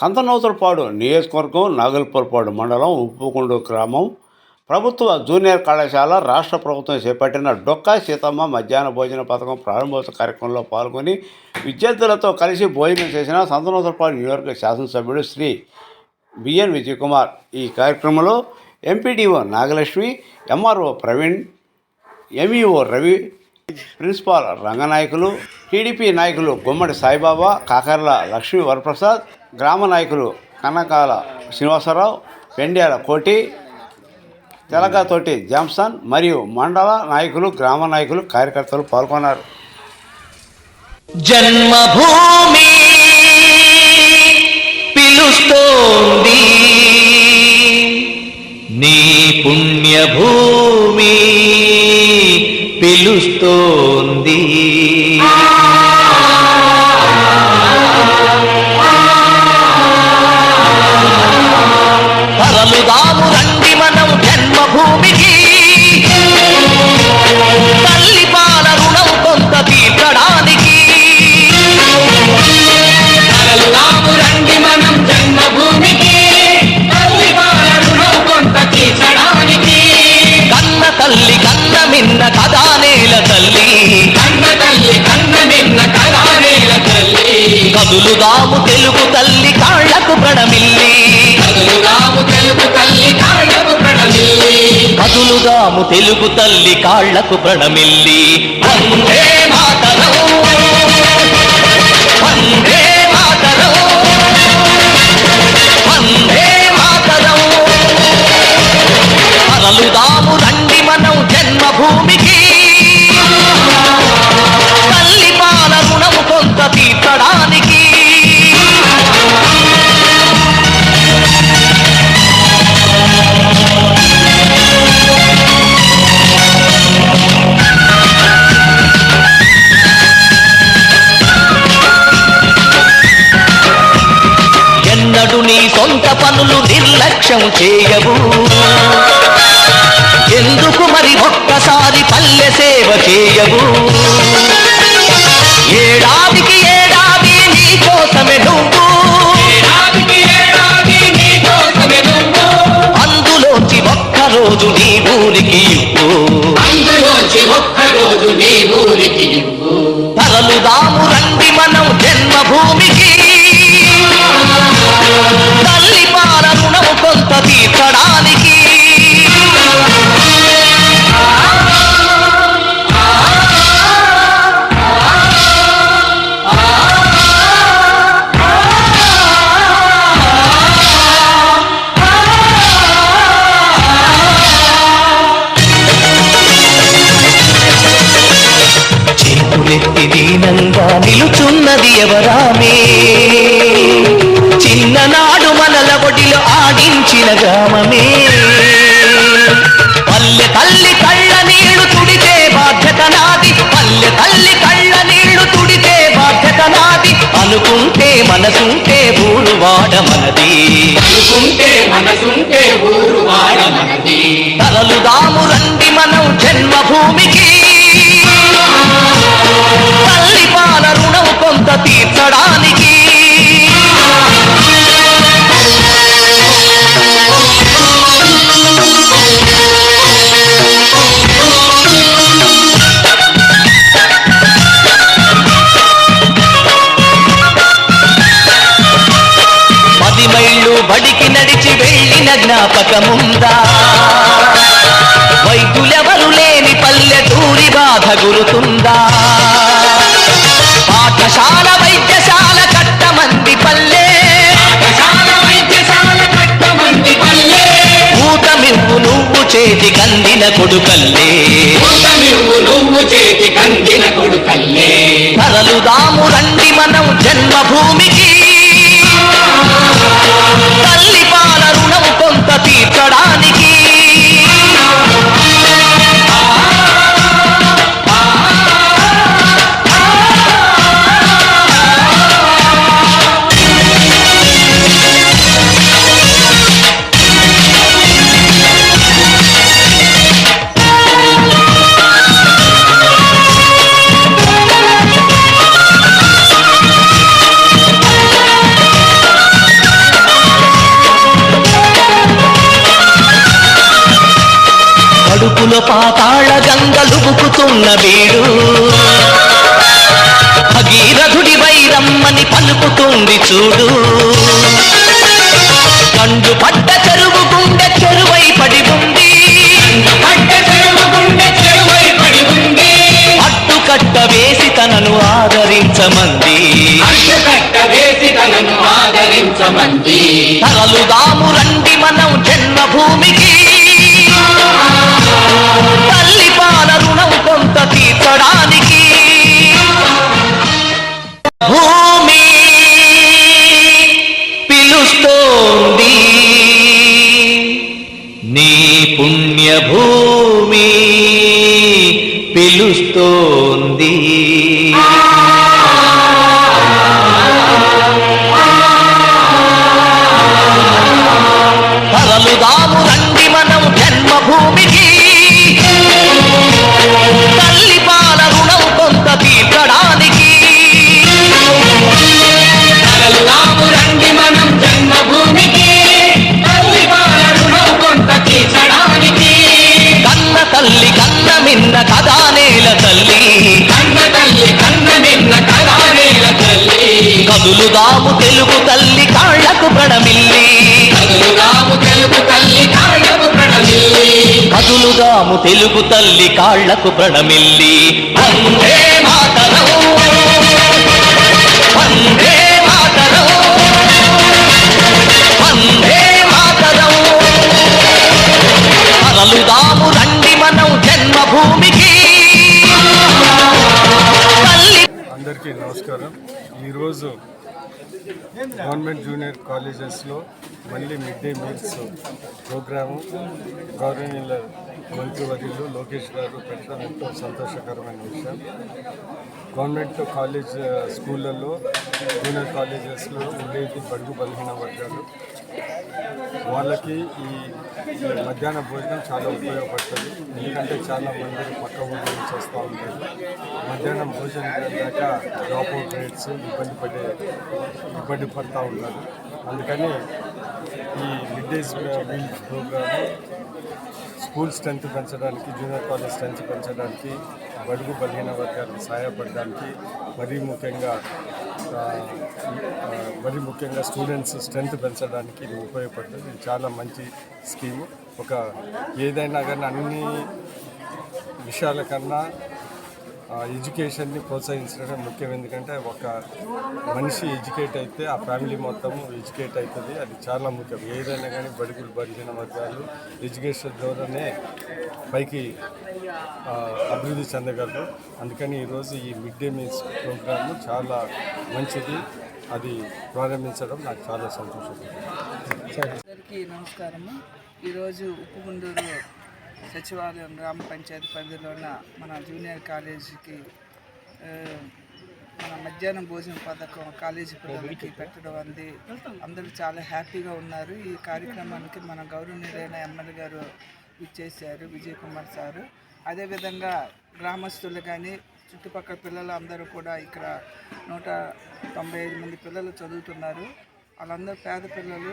సంతనూతలపాడు నియోజకవర్గం నాగల్పూర్పాడు మండలం ఉప్పుకొండ గ్రామం ప్రభుత్వ జూనియర్ కళాశాల రాష్ట్ర ప్రభుత్వం చేపట్టిన డొక్కా సీతమ్మ మధ్యాహ్న భోజన పథకం ప్రారంభోత్సవ కార్యక్రమంలో పాల్గొని విద్యార్థులతో కలిసి భోజనం చేసిన సంతనూతలపాడు నియోజకవర్గ శాసనసభ్యుడు శ్రీ బిఎన్ విజయకుమార్. ఈ కార్యక్రమంలో MPDO Nagalakshmi, MRO Praveen, MEO Ravi, principal Ranganayakulu, TDP నాయకులు గుమ్మడి సాయిబాబా, కాకర్ల లక్ష్మీ వరప్రసాద్, గ్రామ నాయకులు కనకాల శ్రీనివాసరావు, పెండ్యాల కోటి, తెలగతోటి జామ్సన్ మరియు మండల నాయకులు, గ్రామ నాయకులు, కార్యకర్తలు పాల్గొన్నారు. జన్మభూమి పిలుస్తోంది, నీ పుణ్యభూమి పిలుస్తోంది. తరలుదాము రండి మనం జన్మభూమికి, తల్లి పాల రుణం కొంత తీర్చడానికి. తరలుదాము రండి మనం జన్మభూమికి, తల్లి పాల రుణం కొంత తీర్చడానికి. కన్న తల్లి కన్న మిన్న కదా నేల తల్లి, కన్న తల్లి కన్న మిన్న కదా నేల తల్లి. కదులుదాము తెలుగు తల్లి కాళ్లకు ప్రణమిల్లి, కదులుదాము తెలుగు తల్లి కాళ్లకు ప్రణమిల్లి, కదులుదాము తెలుగు తల్లి కాళ్లకు ప్రణమిల్లి. వందే మాతరం, వందే మాతరం, వందే మాతరం. తరలుదాము రండి మనం జన్మభూమికి, తల్లి పాల రుణము కొంత తీర్చడానికి. ఎన్నడు నీ సొంత పనులు నిర్లక్ష్యం చేయవు, ఎందుకు మరి ఒక్కసారి పల్లె సేవ చేయవు. ఏడాదికి ఏడాది నీ కోసమే నువ్వు, ఏడాదికి ఏడాది నీ కోసమే నువ్వు. అందులోంచి ఒక్కరోజు నీ ఊరికి ఇవ్వు, అందులోంచి ఒక్కరోజు నీ ఊరికి ఇవ్వు. తరలుదాము రండి మనం జన్మభూమికి, తల్లి పాల రుణము కొంత తీర్చడానికి. చేతులెత్తి దీనంగా నిలుచున్నది ఎవరామే, చిన్ననాడు మనల ఒడిలో ఆడించిన గ్రామమే. పల్లె తల్లి కళ్ళ నీళ్లు తుడితే బాధ్యత నాది, పల్లె తల్లి కళ్ళ నీళ్లు తుడితే బాధ్యత నాది. అనుకుంటే మనసుంటే ఊరు వాడ మనది, అనుకుంటే మనసుంటే ఊరు వాడ మనది. తరలుదాము రండి మనం జన్మభూమికి, తల్లి పాల రుణం కొంత తీర్చడానికి. పది మైళ్ళు బడికి నడిచి వెళ్ళిన జ్ఞాపకముందా, వైద్యులెవరు లేని పల్లెటూరి బాధ గురుతుందా. పాఠశాల వైద్యశాల కట్టమంది పల్లె, పాఠశాల వైద్యశాల కట్టమంది పల్లె. ఊతమివ్వు నువ్వు చేతి కందిన కొడుకల్లే, ఊతమివ్వు నువ్వు చేతి కందిన కొడుకల్లే. తరలుదాము రండి మనం జన్మభూమికి, తల్లి పాల రుణం కొంత తీర్చడానికి. అందులో పాతాళ గంగలుబుకుతున్న వీడు భగీరథుడి వైరమ్మని పలుకుతుంది చూడు. కండు పడ్డ చెరువు గుండె చెరువై పడి ఉంది, అడ్డుకట్ట వేసి తనను ఆదరించమంది, తరలుదాము రండి మనం జన్మభూమికి, తల్లి పాల రుణం కొంత తీర్చడానికి. భూమి పిలుస్తోంది, నీ పుణ్యభూమి పిలుస్తోంది. తరలుదాము రండి మనం జన్మభూమికి, తల్లి పాల రుణం కొంత తీర్చడానికి. తరలుదాము రండి మనం జన్మభూమికి, తల్లి పాల రుణం కొంత తీర్చడానికి. కన్న తల్లి కన్న మిన్న కదా నేల తల్లి, కన్న తల్లి కన్న నిన్న కదానేల తల్లి. కదులుదాము తెలుగు తల్లి కాళ్లకు ప్రణమిల్లి, కదులుదాము తెలుగు తల్లి కాళ్ళకు ప్రణమిల్లి. కదులుదాము తెలుగు తల్లి కాళ్లకు ప్రణమిల్లి. వందే మాతరం, వందే మాతరం, వందే మాతరం. తరలుదాము రండి మనం జన్మభూమికి, తల్లి. అందరికీ నమస్కారం. ఈరోజు గవర్నమెంట్ జూనియర్ కాలేజెస్లో మళ్ళీ మిడ్ డే మీల్స్ ప్రోగ్రాము గౌరవనీయుల మంత్రివర్యులు లోకేష్ గారు పెట్టడం ఎంతో సంతోషకరమైన విషయం. గవర్నమెంట్ కాలేజ్ స్కూళ్ళల్లో జూనియర్ కాలేజెస్లో ఉండేది బడుగు బలహీన వర్గాలు, వాళ్ళకి ఈ మధ్యాహ్న భోజనం చాలా ఉపయోగపడుతుంది. ఎందుకంటే చాలా మంది పక్క ఊళ్ళో నుంచి వస్తూ ఉంటారు. మధ్యాహ్నం భోజనం లేక డ్రాప్ అవుట్ రేట్స్ ఇబ్బంది పడుతూ ఉంటారు. అందుకని ఈ mid day meal program school strength పెంచడానికి, జూనియర్ కాలేజ్ స్ట్రెంత్ పెంచడానికి, బడుగు బలహీన వర్గాలకు సహాయపడడానికి, మరీ ముఖ్యంగా స్టూడెంట్స్ స్ట్రెంత్ పెంచడానికి ఇది ఉపయోగపడుతుంది. ఇది చాలా మంచి స్కీము. ఏదైనా కానీ అన్ని విషయాల కన్నా ఎడ్యుకేషన్ని ప్రోత్సహించడమే ముఖ్యం. ఎందుకంటే ఒక మనిషి ఎడ్యుకేట్ అయితే ఆ ఫ్యామిలీ మొత్తము ఎడ్యుకేట్ అవుతుంది. అది చాలా ముఖ్యం. ఏదైనా కానీ బడుగులు బలిగిన వర్గాలు ఎడ్యుకేషన్ ద్వారానే పైకి అభివృద్ధి చెందగలరు. అందుకని ఈరోజు ఈ మిడ్ డే మీల్స్ ప్రోగ్రాము చాలా మంచిది. అది ప్రారంభించడం నాకు చాలా సంతోషం. అందరికీ నమస్కారము. ఈరోజు ఉప్పుగుండూరు సచివాలయం గ్రామ పంచాయతీ పరిధిలో ఉన్న మన జూనియర్ కాలేజీకి మన మధ్యాహ్నం భోజన పథకం కాలేజీ పిల్లలకి పెట్టడం అంది అందరూ చాలా హ్యాపీగా ఉన్నారు. ఈ కార్యక్రమానికి మన గౌరవనీయులైన ఎమ్మెల్యే గారు ఇచ్చేసారు, విజయ్ కుమార్ సారు. అదేవిధంగా గ్రామస్తులు కానీ చుట్టుపక్కల పిల్లలు అందరూ కూడా ఇక్కడ 195 మంది పిల్లలు చదువుతున్నారు. వాళ్ళందరూ పేద పిల్లలు,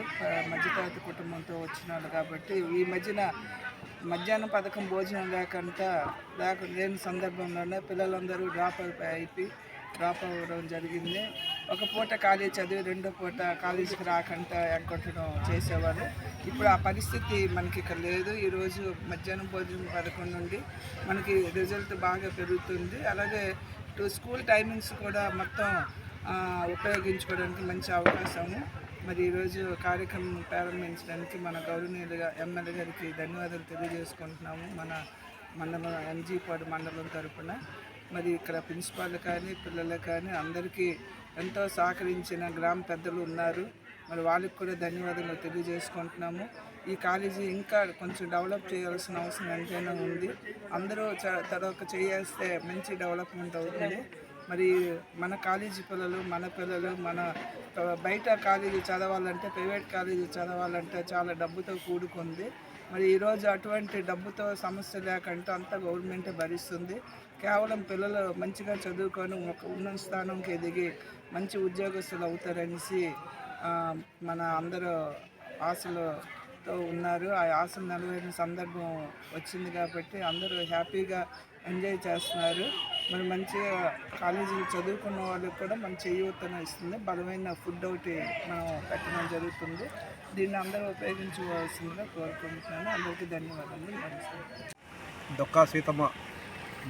మధ్యతరగతి కుటుంబంతో వచ్చిన వాళ్ళు కాబట్టి ఈ మధ్యాహ్నం పథకం భోజనం లేని సందర్భంలోనే పిల్లలందరూ డ్రాప్ అవ్వడం జరిగింది. ఒక పూట కాలేజీ చదివి రెండో పూట కాలేజీకి రాకుండా ఎగ్గొట్టడం చేసేవారు. ఇప్పుడు ఆ పరిస్థితి మనకి ఇక్కడ లేదు. ఈరోజు మధ్యాహ్నం భోజనం పథకం నుండి మనకి రిజల్ట్ బాగా పెరుగుతుంది. అలాగే స్కూల్ టైమింగ్స్ కూడా మొత్తం ఉపయోగించుకోవడానికి మంచి అవకాశము. మరి ఈరోజు కార్యక్రమం ప్రారంభించడానికి మన గౌరవనీయులుగా ఎమ్మెల్యే గారికి ధన్యవాదాలు తెలియజేసుకుంటున్నాము. మన మండలం ఎన్జీపాడు మండలం తరఫున మరి ఇక్కడ ప్రిన్సిపాల్ కానీ పిల్లలు కానీ అందరికీ ఎంతో సహకరించిన గ్రామ పెద్దలు ఉన్నారు. మరి వాళ్ళకి కూడా ధన్యవాదాలు తెలియజేసుకుంటున్నాము. ఈ కాలేజీ ఇంకా కొంచెం డెవలప్ చేయాల్సిన అవసరం ఎంతైనా ఉంది. అందరూ తరొక చేస్తే మంచి డెవలప్మెంట్ అవుతుంది. మరి మన కాలేజీ పిల్లలు మన బయట కాలేజీ చదవాలంటే, ప్రైవేట్ కాలేజీ చదవాలంటే చాలా డబ్బుతో కూడుకుంది. మరి ఈరోజు అటువంటి డబ్బుతో సమస్య లేకుండా అంతా గవర్నమెంటే భరిస్తుంది. కేవలం పిల్లలు మంచిగా చదువుకొని ఒక ఉన్నత స్థానంకి ఎదిగి మంచి ఉద్యోగస్తులు అవుతారనేసి మన అందరూ ఆశలు తో ఉన్నారు. ఆ ఆశలు నెరవేరిన సందర్భం వచ్చింది కాబట్టి అందరూ హ్యాపీగా ఎంజాయ్ చేస్తున్నారు. మరి మంచిగా కాలేజీలు చదువుకున్న వాళ్ళకి కూడా మంచి యూతను ఇస్తుంది. బలమైన ఫుడ్ ఒకటి మనం పెట్టడం జరుగుతుంది. దీన్ని అందరూ ఉపయోగించుకోవాల్సిందిగా కోరుకుంటున్నాను. అందరికీ ధన్యవాదాలు. నమస్కారం. డొక్కా సీతమ్మ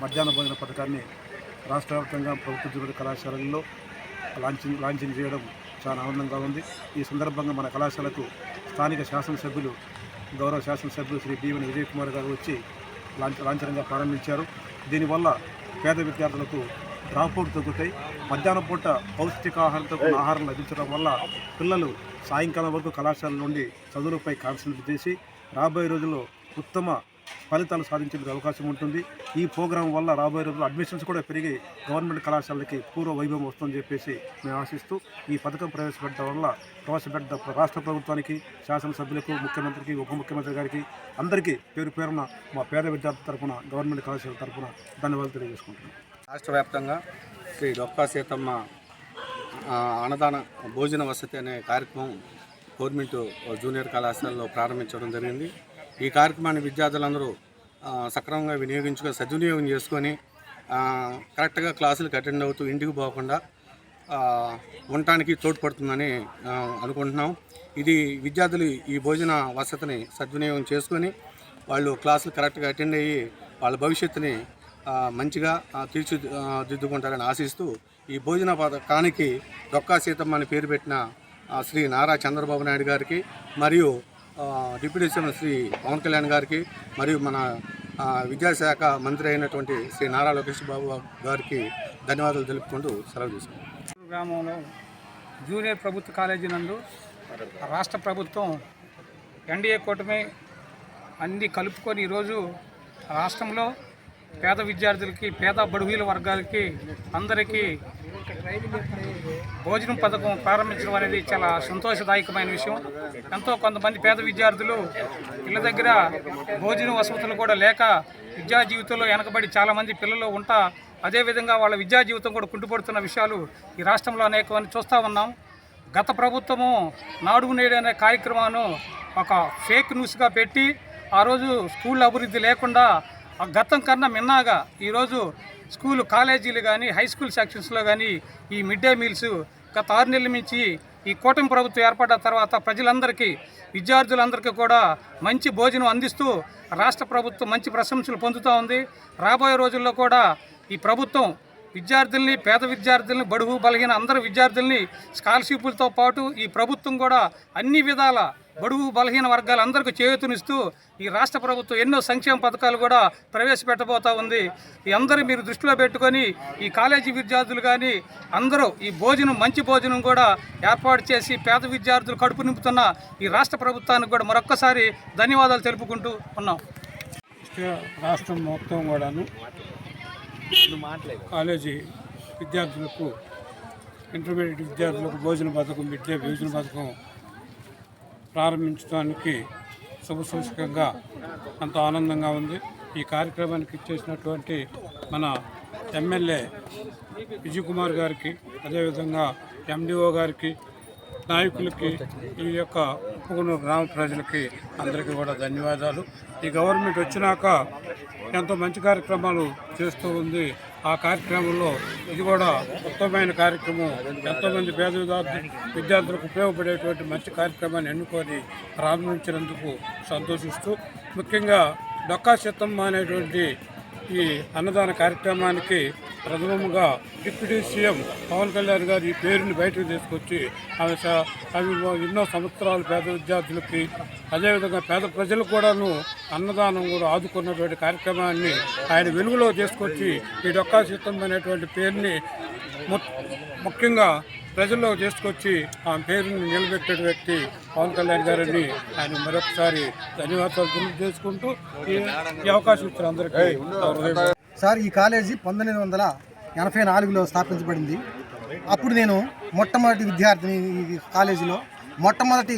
మధ్యాహ్న భోజన పథకాన్ని రాష్ట్ర వ్యాప్తంగా ప్రభుత్వ జూనియర్ కళాశాలల్లో లాంచింగ్ చేయడం చాలా ఆనందంగా ఉంది. ఈ సందర్భంగా మన కళాశాలకు స్థానిక శాసనసభ్యులు గౌరవ శాసనసభ్యులు శ్రీ బీవన్ విజయ్ కుమార్ గారు వచ్చి లాంఛనంగా ప్రారంభించారు. దీనివల్ల పేద విద్యార్థులకు డ్రాప్అవుట్ తగ్గుతాయి. మధ్యాహ్నం పూట పౌష్టికాహారంతో కూడిన ఆహారం లభించడం వల్ల పిల్లలు సాయంకాలం వరకు కళాశాల నుండి చదువులపై కాన్సన్ట్రేట్ చేసి రాబోయే రోజుల్లో ఉత్తమ ఫలితాలు సాధించేందుకు అవకాశం ఉంటుంది. ఈ ప్రోగ్రాం వల్ల రాబోయే రోజుల్లో అడ్మిషన్స్ కూడా పెరిగి గవర్నమెంట్ కళాశాలకి పూర్వ వైభవం వస్తుందని చెప్పేసి మేము ఆశిస్తూ ఈ పథకం ప్రవేశపెట్టడం వల్ల రాష్ట్ర ప్రభుత్వానికి, శాసనసభ్యులకు, ముఖ్యమంత్రికి, ఉప ముఖ్యమంత్రి గారికి అందరికీ పేరు పేరున మా పేద విద్యార్థుల తరఫున గవర్నమెంట్ కళాశాల తరఫున ధన్యవాదాలు తెలియజేసుకుంటున్నాం. రాష్ట్ర వ్యాప్తంగా శ్రీ డొక్కా సీతమ్మ అన్నదాన భోజన వసతి అనే కార్యక్రమం గవర్నమెంట్ జూనియర్ కళాశాలలో ప్రారంభించడం జరిగింది. ఈ కార్యక్రమాన్ని విద్యార్థులందరూ సక్రమంగా సద్వినియోగం చేసుకొని కరెక్ట్గా క్లాసులకు అటెండ్ అవుతూ ఇంటికి పోకుండా ఉండటానికి తోడ్పడుతుందని అనుకుంటున్నాం. ఇది విద్యార్థులు ఈ భోజన వసతిని సద్వినియోగం చేసుకొని వాళ్ళు క్లాసులు కరెక్ట్గా అటెండ్ అయ్యి వాళ్ళ భవిష్యత్తుని మంచిగా తీర్చిదిద్దుకుంటారని ఆశిస్తూ ఈ భోజన పథకానికి డొక్కా సీతమ్మ అని పేరు పెట్టిన శ్రీ నారా చంద్రబాబు నాయుడు గారికి మరియు డిప్యూటీ సీఎం శ్రీ పవన్ కళ్యాణ్ గారికి మరియు మన విద్యాశాఖ మంత్రి అయినటువంటి శ్రీ నారా లోకేష్ బాబు గారికి ధన్యవాదాలు తెలుపుకుంటూ సెలవు తీసుకుంటాం. గ్రామంలో జూనియర్ ప్రభుత్వ కాలేజీ నందు రాష్ట్ర ప్రభుత్వం ఎన్డీఏ కూటమి అన్నీ కలుపుకొని ఈరోజు రాష్ట్రంలో పేద విద్యార్థులకి, పేద బడుగుల వర్గాలకి అందరికీ భోజనం పథకం ప్రారంభించడం అనేది చాలా సంతోషదాయకమైన విషయం. కొంతమంది పేద విద్యార్థులు ఇళ్ళ దగ్గర భోజన వసతులు కూడా లేక విద్యా జీవితంలో వెనకబడి చాలామంది పిల్లలు ఉంటా, అదేవిధంగా వాళ్ళ విద్యా జీవితం కూడా కుంటుపడుతున్న విషయాలు ఈ రాష్ట్రంలో అనేకమంది చూస్తూ ఉన్నాం. గత ప్రభుత్వము నాడు నేడు అనే కార్యక్రమాన్ని ఒక ఫేక్ న్యూస్గా పెట్టి ఆ రోజు స్కూల్ అభివృద్ధి లేకుండా గతం కన్నా మిన్నాగా ఈరోజు స్కూలు కాలేజీలు కానీ హై స్కూల్ సెక్షన్స్లో కానీ ఈ మిడ్ డే మీల్స్ గత 6 నెలల నుంచి ఈ కూటమి ప్రభుత్వం ఏర్పడ్డ తర్వాత ప్రజలందరికీ, విద్యార్థులందరికీ కూడా మంచి భోజనం అందిస్తూ రాష్ట్ర ప్రభుత్వం మంచి ప్రశంసలు పొందుతూ ఉంది. రాబోయే రోజుల్లో కూడా ఈ ప్రభుత్వం విద్యార్థుల్ని, పేద విద్యార్థుల్ని, బడుగు బలహీన అందరు విద్యార్థుల్ని స్కాలర్షిప్లతో పాటు ఈ ప్రభుత్వం కూడా అన్ని విధాల బడుగు బలహీన వర్గాలందరికీ చేయూతనిస్తూ ఈ రాష్ట్ర ప్రభుత్వం ఎన్నో సంక్షేమ పథకాలు కూడా ప్రవేశపెట్టబోతూ ఉంది. ఈ అందరూ మీరు దృష్టిలో పెట్టుకొని ఈ కాలేజీ విద్యార్థులు కానీ అందరూ ఈ భోజనం, మంచి భోజనం కూడా ఏర్పాటు చేసి పేద విద్యార్థులు కడుపు నింపుతున్న ఈ రాష్ట్ర ప్రభుత్వానికి కూడా మరొక్కసారి ధన్యవాదాలు తెలుపుకుంటూ ఉన్నాం. రాష్ట్రం మొత్తం కూడాను కాలేజీ విద్యార్థులకు, ఇంటర్మీడియట్ విద్యార్థులకు భోజన పథకం, మిడ్ డే భోజన పథకం ప్రారంభించడానికి శుభసూచకంగా ఎంతో ఆనందంగా ఉంది. ఈ కార్యక్రమానికి ఇచ్చేసినటువంటి మన ఎమ్మెల్యే విజయ్ కుమార్ గారికి, అదేవిధంగా ఎండిఓ గారికి, నాయకులకి, ఈ యొక్క ఉప్పుకొండూరు గ్రామ ప్రజలకి అందరికీ కూడా ధన్యవాదాలు. ఈ గవర్నమెంట్ వచ్చినాక ఎంతో మంచి కార్యక్రమాలు చేస్తూ ఉంది. ఆ కార్యక్రమంలో ఇది కూడా ఉత్తమమైన కార్యక్రమం. ఎంతోమంది పేద విద్యార్థులకు ఉపయోగపడేటువంటి మంచి కార్యక్రమాన్ని ఎన్నుకొని ప్రారంభించినందుకు సంతోషిస్తూ, ముఖ్యంగా డొక్కా సీతమ్మ అనేటువంటి ఈ అన్నదాన కార్యక్రమానికి ప్రథమంగా డిప్యూటీ సీఎం పవన్ కళ్యాణ్ గారు ఈ పేరుని బయటకు తీసుకొచ్చి అవి ఎన్నో సంవత్సరాలు పేద విద్యార్థులకి, అదేవిధంగా పేద ప్రజలకు కూడాను అన్నదానం కూడా ఆదుకున్నటువంటి కార్యక్రమాన్ని ఆయన వెలుగులో తీసుకొచ్చి ఈ డొక్కా సీతమ్మ అనేటువంటి పేరుని ముఖ్యంగా ప్రజల్లో తీసుకొచ్చి ఆ పేరుని నిలబెట్టే వ్యక్తి పవన్ కళ్యాణ్ గారిని ఆయన మరొకసారి ధన్యవాదాలు తెలియజేసుకుంటూ ఈ అవకాశం ఇచ్చిన అందరికీ. సార్, ఈ కాలేజీ 1984లో స్థాపించబడింది. అప్పుడు నేను మొట్టమొదటి విద్యార్థిని. ఈ కాలేజీలో మొట్టమొదటి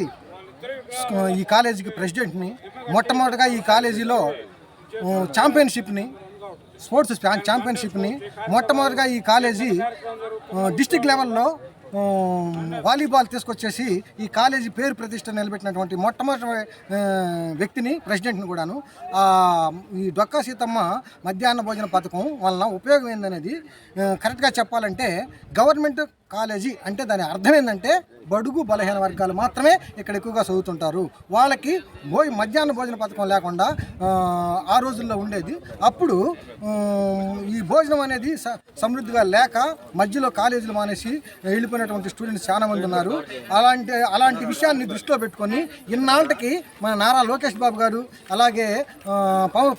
ఈ కాలేజీకి ప్రెసిడెంట్ని. మొట్టమొదటిగా ఈ కాలేజీలో ఛాంపియన్షిప్ని, స్పోర్ట్స్ ఛాంపియన్షిప్ని మొట్టమొదటిగా ఈ కాలేజీ డిస్ట్రిక్ట్ లెవెల్లో వాలీబాల్ తీసుకొచ్చేసి ఈ కాలేజీ పేరు ప్రతిష్ట నిలబెట్టినటువంటి మొట్టమొదటి వ్యక్తిని, ప్రెసిడెంట్ని కూడాను. ఈ డొక్కా సీతమ్మ మధ్యాహ్న భోజన పథకం వలన ఉపయోగం ఏందనేది కరెక్ట్గా చెప్పాలంటే, గవర్నమెంట్ కాలేజీ అంటే దాని అర్థం ఏంటంటే బడుగు బలహీన వర్గాలు మాత్రమే ఇక్కడ ఎక్కువగా చదువుతుంటారు. వాళ్ళకి మధ్యాహ్న భోజన పథకం లేకుండా ఆ రోజుల్లో ఉండేది. అప్పుడు ఈ భోజనం అనేది సమృద్ధిగా లేక మధ్యలో కాలేజీలు మానేసి వెళ్ళిపోయినటువంటి స్టూడెంట్స్ చాలామంది ఉన్నారు. అలాంటి విషయాన్ని దృష్టిలో పెట్టుకొని ఇన్నాళ్ళకి మన నారా లోకేష్ బాబు గారు, అలాగే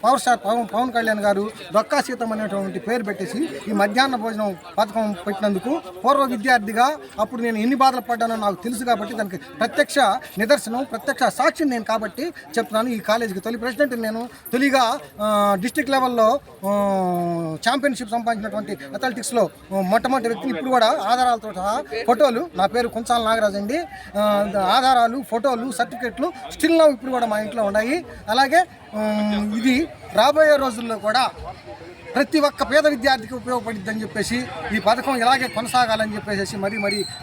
పవర్ స్టార్ పవన్ కళ్యాణ్ గారు డొక్కా సీతమ్మ అనేటువంటి పేరు పెట్టేసి ఈ మధ్యాహ్న భోజనం పథకం పెట్టినందుకు పూర్వ విద్యార్థిగా అప్పుడు నేను ఎన్ని బాధలు పడ్డానో నాకు తెలుసు కాబట్టి దానికి ప్రత్యక్ష నిదర్శనం, ప్రత్యక్ష సాక్షిని నేను కాబట్టి చెప్తున్నాను. ఈ కాలేజీకి తొలి ప్రెసిడెంట్ నేను. తొలిగా డిస్ట్రిక్ట్ లెవెల్లో ఛాంపియన్షిప్ సంపాదించినటువంటి అథ్లెటిక్స్లో మొట్టమొదటి వ్యక్తిని. ఇప్పుడు కూడా ఆధారాలతో సహా ఫోటోలు, నా పేరు కుంచాల నాగరాజు అండి, ఆధారాలు, ఫోటోలు, సర్టిఫికెట్లు స్టిల్ నా ఇప్పుడు కూడా మా ఇంట్లో ఉన్నాయి. అలాగే ఇది రాబోయే రోజుల్లో కూడా ప్రతి ఒక్క పేద విద్యార్థికి ఉపయోగపడిద్దని చెప్పేసి ఈ పథకం ఇలాగే కొనసాగాలని చెప్పేసి మరీ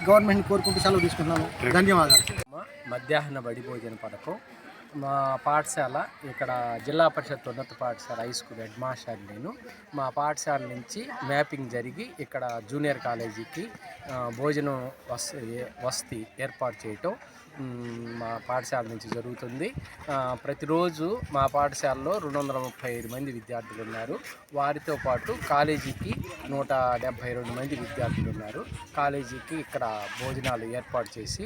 గవర్నమెంట్ని కోరుకుంటూ సెలవు తీసుకున్నాను. ధన్యవాదాలు. మధ్యాహ్న బడి భోజన పథకం మా పాఠశాల ఇక్కడ జిల్లా పరిషత్ ఉన్నత పాఠశాల హై స్కూల్ హెడ్ మాస్టర్ నేను. మా పాఠశాల నుంచి మ్యాపింగ్ జరిగి ఇక్కడ జూనియర్ కాలేజీకి భోజనం వసతి ఏర్పాటు చేయటం మా పాఠశాల నుంచి జరుగుతుంది. ప్రతిరోజు మా పాఠశాలలో 235 మంది విద్యార్థులు ఉన్నారు. వారితో పాటు కాలేజీకి 172 మంది విద్యార్థులు ఉన్నారు. కాలేజీకి ఇక్కడ భోజనాలు ఏర్పాటు చేసి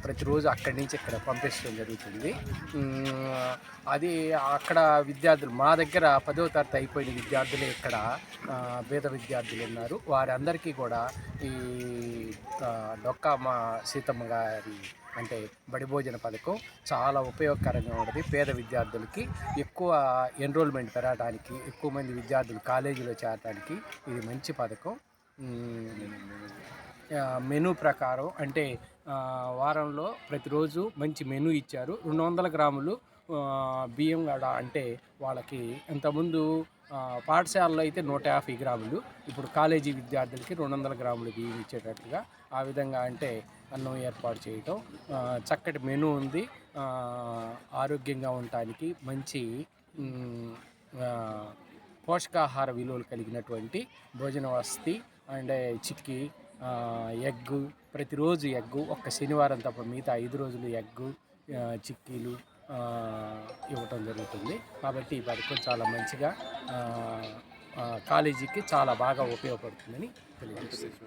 ప్రతిరోజు అక్కడి నుంచి ఇక్కడ పంపించడం జరుగుతుంది. అది అక్కడ విద్యార్థులు మా దగ్గర 10వ తరగతి అయిపోయిన విద్యార్థులే ఇక్కడ పేద విద్యార్థులు ఉన్నారు. వారందరికీ కూడా ఈ డొక్కా సీతమ్మ గారి అంటే బడి భోజన పథకం చాలా ఉపయోగకరంగా ఉంటుంది. పేద విద్యార్థులకి ఎక్కువ ఎన్రోల్మెంట్ పెరగడానికి, ఎక్కువ మంది విద్యార్థులు కాలేజీలో చేరడానికి ఇది మంచి పథకం. మెనూ ప్రకారం అంటే వారంలో ప్రతిరోజు మంచి మెనూ ఇచ్చారు. 200 గ్రాములు బియ్యం కూడా, అంటే వాళ్ళకి ఇంతకుముందు పాఠశాలలో అయితే 150 గ్రాములు, ఇప్పుడు కాలేజీ విద్యార్థులకి 200 గ్రాములు బియ్యం ఇచ్చేటట్టుగా ఆ విధంగా అంటే అన్నం ఏర్పాటు చేయటం. చక్కటి మెనూ ఉంది. ఆరోగ్యంగా ఉండటానికి మంచి పోషకాహార విలువలు కలిగినటువంటి భోజన వసతి అండ్ చిక్కీ, ఎగ్గు, ప్రతిరోజు ఎగ్గు, ఒక్క శనివారం తప్ప మిగతా 5 రోజులు ఎగ్గు, చిక్కీలు ఇవ్వటం జరుగుతుంది. కాబట్టి ఈ పథకం చాలా మంచిగా కాలేజీకి చాలా బాగా ఉపయోగపడుతుందని తెలియజేస్తుంది.